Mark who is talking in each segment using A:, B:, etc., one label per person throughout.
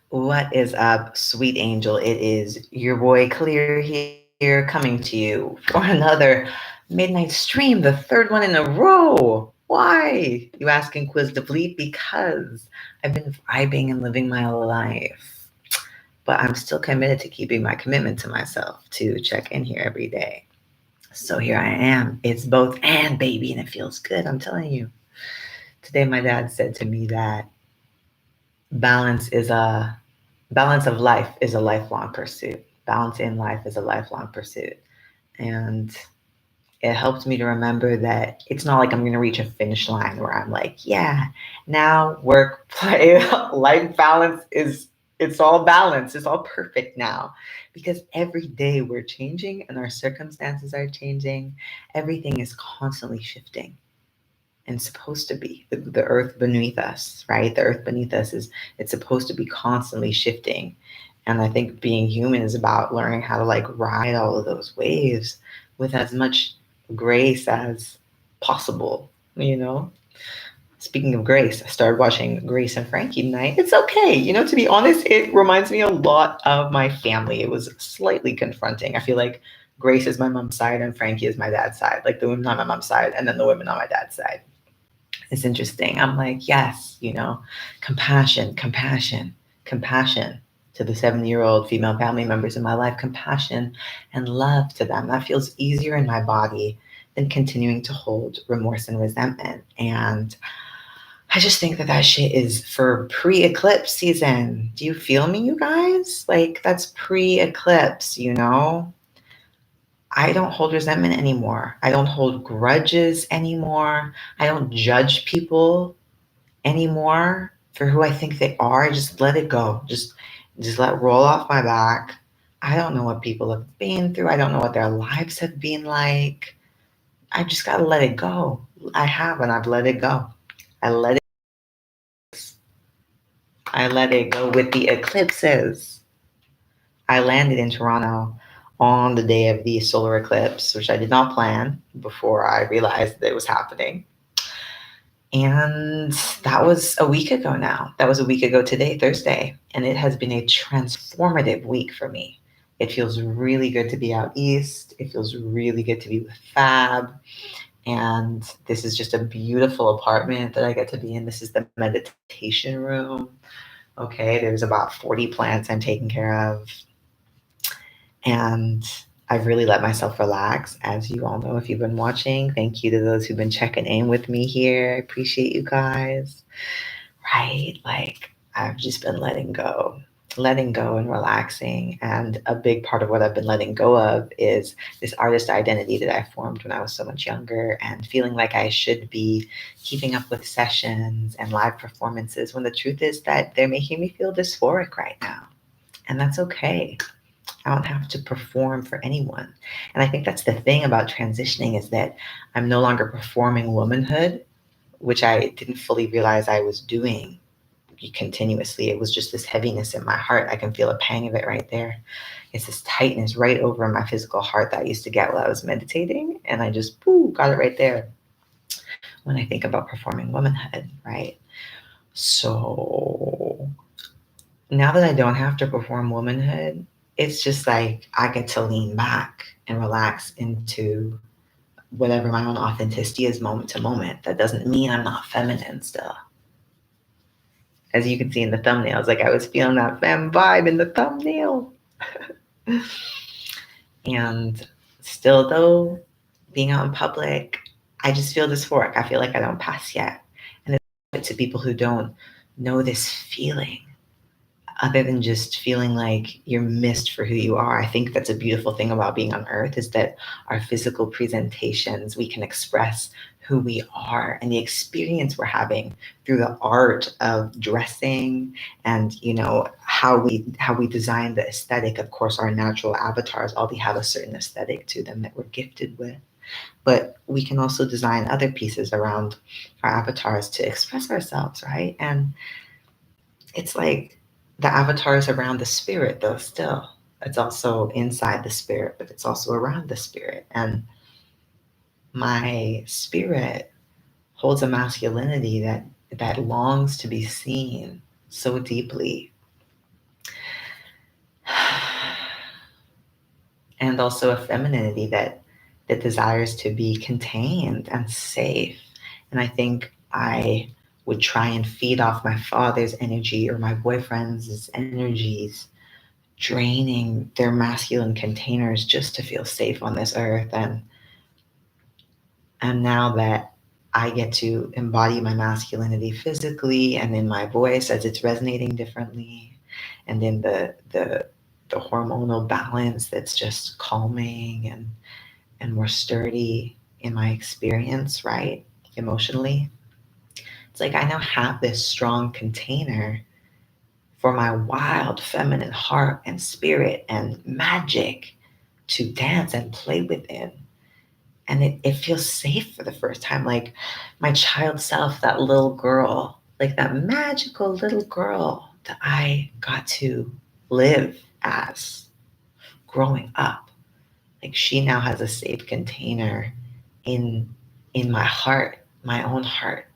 A: What is up, sweet angel? It is your boy Clear here coming to you for another midnight stream, the third one in a row. Why? You ask inquisitively? Because I've been vibing and living my life. But I'm still committed to keeping my commitment to myself to check in here every day. So here I am. It's both and, baby, and it feels good. I'm telling you. Today, my dad said to me that balance is a balance of life is a lifelong pursuit. Balance in life is a lifelong pursuit. And it helped me to remember that it's not like I'm going to reach a finish line where I'm like, yeah, now work, play, life balance is, it's all balanced. It's all perfect now. Because every day we're changing and our circumstances are changing. Everything is constantly shifting and supposed to be the earth beneath us, right? The earth beneath us is, it's supposed to be constantly shifting. And I think being human is about learning how to like ride all of those waves with as much grace as possible, you know? Speaking of grace, I started watching Grace and Frankie tonight. It's okay. To be honest, it reminds me a lot of my family. It was slightly confronting. I feel like Grace is my mom's side and Frankie is my dad's side, like the women on my mom's side and then the women on my dad's side. It's interesting. I'm like, yes, compassion, compassion, compassion to the 70-year-old female family members in my life, compassion and love to them. That feels easier in my body than continuing to hold remorse and resentment. And I just think that that shit is for pre eclipse season. Do you feel me, you guys? Like, that's pre eclipse. I don't hold resentment anymore. I don't hold grudges anymore. I don't judge people anymore for who I think they are. Just let it go. Just let it roll off my back. I don't know what people have been through. I don't know what their lives have been like. I just gotta let it go. I have, and I've let it go. I let it. I let it go with the eclipses. I landed in Toronto on the day of the solar eclipse, which I did not plan before I realized that it was happening. And that was a week ago now. That was a week ago today, Thursday. And it has been a transformative week for me. It feels really good to be out east. It feels really good to be with Fab. And this is just a beautiful apartment that I get to be in. This is the meditation room. Okay, there's about 40 plants I'm taking care of. And I've really let myself relax, as you all know if you've been watching. Thank you to those who've been checking in with me here. I appreciate you guys. Right? Like, I've just been letting go and relaxing. And a big part of what I've been letting go of is this artist identity that I formed when I was so much younger and feeling like I should be keeping up with sessions and live performances when the truth is that they're making me feel dysphoric right now. And that's okay. I don't have to perform for anyone. And I think that's the thing about transitioning is that I'm no longer performing womanhood, which I didn't fully realize I was doing continuously. It was just this heaviness in my heart. I can feel a pang of it right there. It's this tightness right over my physical heart that I used to get while I was meditating. And I just, got it right there when I think about performing womanhood, right? So now that I don't have to perform womanhood, it's just like I get to lean back and relax into whatever my own authenticity is moment to moment. That doesn't mean I'm not feminine still. As you can see in the thumbnails, like I was feeling that femme vibe in the thumbnail. And still, though, being out in public, I just feel dysphoric. I feel like I don't pass yet. And it's to people who don't know this feeling other than just feeling like you're missed for who you are. I think that's a beautiful thing about being on earth is that our physical presentations, we can express who we are and the experience we're having through the art of dressing and how we design the aesthetic. Of course, our natural avatars all have a certain aesthetic to them that we're gifted with, but we can also design other pieces around our avatars to express ourselves, right? And it's like the avatar is around the spirit, though, still. It's also inside the spirit, but it's also around the spirit. And my spirit holds a masculinity that longs to be seen so deeply. and also a femininity that desires to be contained and safe. And I think I would try and feed off my father's energy or my boyfriend's energies, draining their masculine containers just to feel safe on this earth. And now that I get to embody my masculinity physically and in my voice as it's resonating differently, and in the hormonal balance that's just calming and more sturdy in my experience, right? Emotionally. It's like I now have this strong container for my wild feminine heart and spirit and magic to dance and play within. And it feels safe for the first time. Like my child self, that little girl, like that magical little girl that I got to live as growing up. Like she now has a safe container in in my heart, my own heart,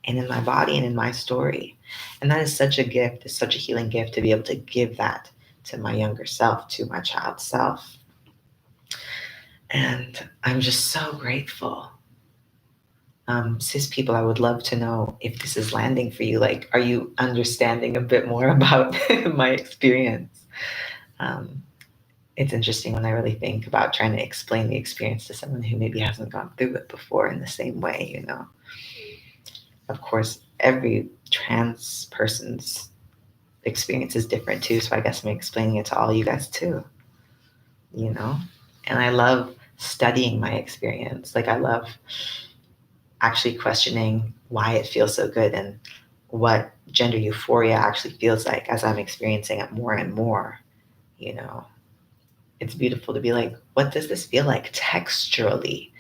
A: and in my body and in my story. And that is such a gift, it's such a healing gift to be able to give that to my younger self, to my child self. And I'm just so grateful. Cis people, I would love to know if this is landing for you. Like, are you understanding a bit more about my experience? Um, it's interesting when I really think about trying to explain the experience to someone who maybe hasn't gone through it before in the same way, you know. Of course, every trans person's experience is different too, so I guess I'm explaining it to all you guys too, you know. And I love studying my experience. Like I love actually questioning why it feels so good and what gender euphoria actually feels like as I'm experiencing it more and more, you know. It's beautiful to be like, what does this feel like texturally?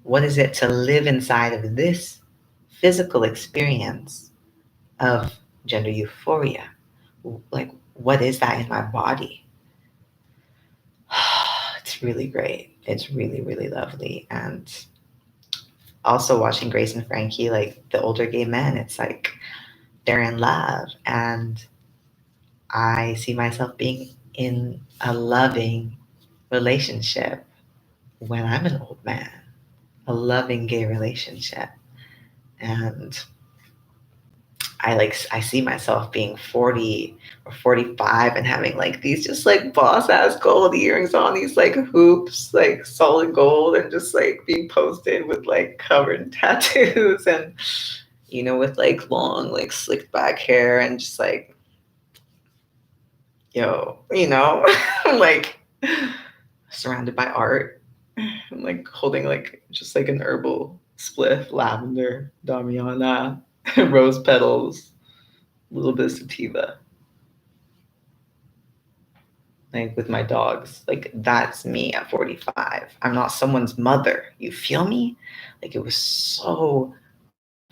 A: What is it to live inside of this physical experience of gender euphoria? Like, what is that in my body? It's really great. It's really, really lovely. And also watching Grace and Frankie, like the older gay men, it's like they're in love. And I see myself being in a loving relationship when I'm an old man, a loving gay relationship. And I see myself being 40 or 45 and having like these just like boss ass gold earrings on, these like hoops, like solid gold, and just like being posted with like covered in tattoos and you know, with like long, like slicked back hair and just like, yo, you know, like surrounded by art. I'm like holding like just like an herbal spliff, lavender, damiana, rose petals, a little bit of sativa, like with my dogs. Like that's me at 45. I'm not someone's mother. You feel me? Like it was so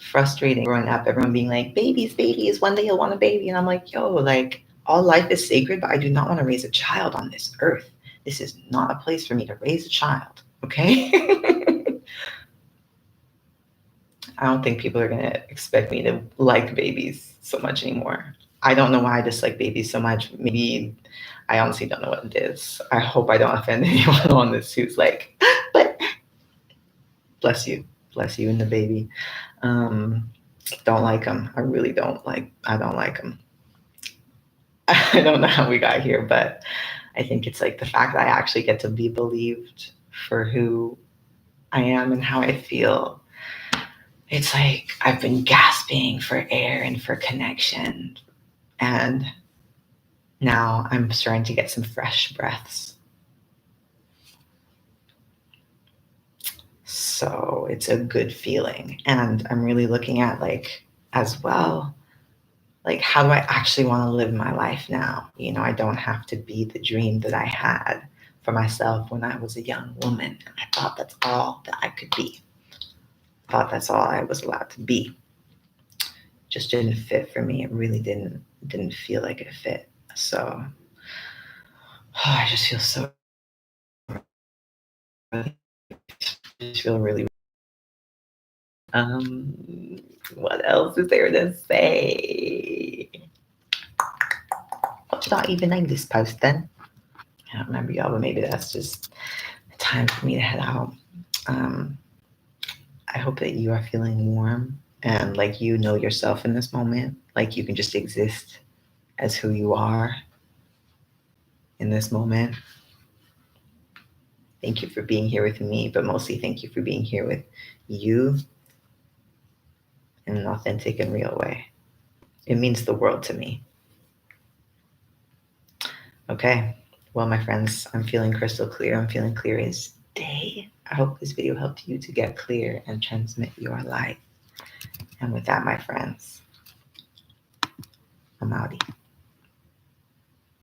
A: frustrating growing up, everyone being like, babies, babies, one day you'll want a baby. And I'm like, yo, like all life is sacred, but I do not want to raise a child on this earth. This is not a place for me to raise a child. Okay. I don't think people are gonna expect me to like babies so much anymore. I don't know why I dislike babies so much. Maybe I honestly don't know what it is. I hope I don't offend anyone on this who's like, but bless you and the baby. Um, don't like them. I really don't like. I don't like them. I don't know how we got here, but I think it's like the fact that I actually get to be believed for who I am and how I feel. It's like I've been gasping for air and for connection. And now I'm starting to get some fresh breaths. So it's a good feeling. And I'm really looking at like as well, like how do I actually want to live my life now? You know, I don't have to be the dream that I had for myself when I was a young woman. And I thought that's all that I could be. I thought that's all I was allowed to be. Just didn't fit for me. It really didn't feel like it fit. So I just feel so just feel really um what else is there to say? What did I even name this post then? I don't remember y'all, but maybe that's just time for me to head out. Um, I hope that you are feeling warm and like you know yourself in this moment, like you can just exist as who you are in this moment. Thank you for being here with me, but mostly thank you for being here with you in an authentic and real way. It means the world to me. Okay. Well, my friends, I'm feeling crystal clear. I'm feeling clear as day. I hope this video helped you to get clear and transmit your light. And with that, my friends, I'm outie.